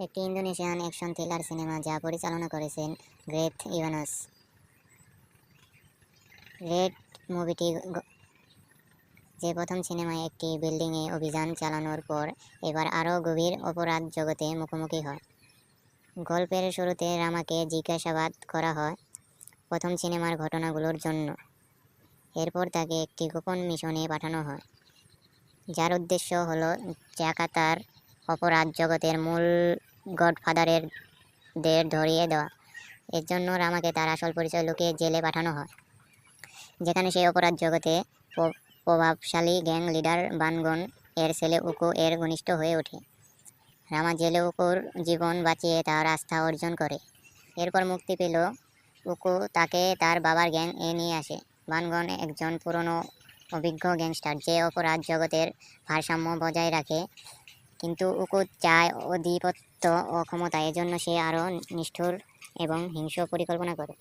একটি Indonesian action thriller cinema যা পরিচালনা করেছেন গ্রেথ ইভানস। রেড মুভিটি যে প্রথম সিনেমায় একটি বিল্ডিংয়ে অভিযান চালানোর পর এবার আরও গভীর অপরাধ জগতে মুখোমুখি হয়। গল্পের শুরুতে রামাকে জিজ্ঞাসাবাদ করা হয় প্রথম সিনেমার ঘটনাগুলোর জন্য। এরপর তাকে একটি গোপন মিশনে পাঠানো হয় যার উদ্দেশ্য হলো জাকার্তার অপরাধ জগতের মূল গডফাদারদের ধরিয়ে দেওয়া। এর জন্য রামাকে তার আসল পরিচয় লুকিয়ে জেলে পাঠানো হয়, যেখানে সেই অপরাধ জগতে প্রভাবশালী গ্যাং লিডার বানগন এর ছেলে উকো এর ঘনিষ্ঠ হয়ে ওঠে। রামা জেলে উকোর জীবন বাঁচিয়ে তার আস্থা অর্জন করে। এরপর মুক্তি পেল উকো তাকে তার বাবার গ্যাং এ নিয়ে আসে। বানগন একজন পুরনো অভিজ্ঞ গ্যাংস্টার যে অপরাধ জগতের ভারসাম্য বজায় রাখে, কিন্তু উকো চায় আধিপত্য ও ক্ষমতা। এজন্য সে আরও নিষ্ঠুর এবং হিংস্র পরিকল্পনা করে।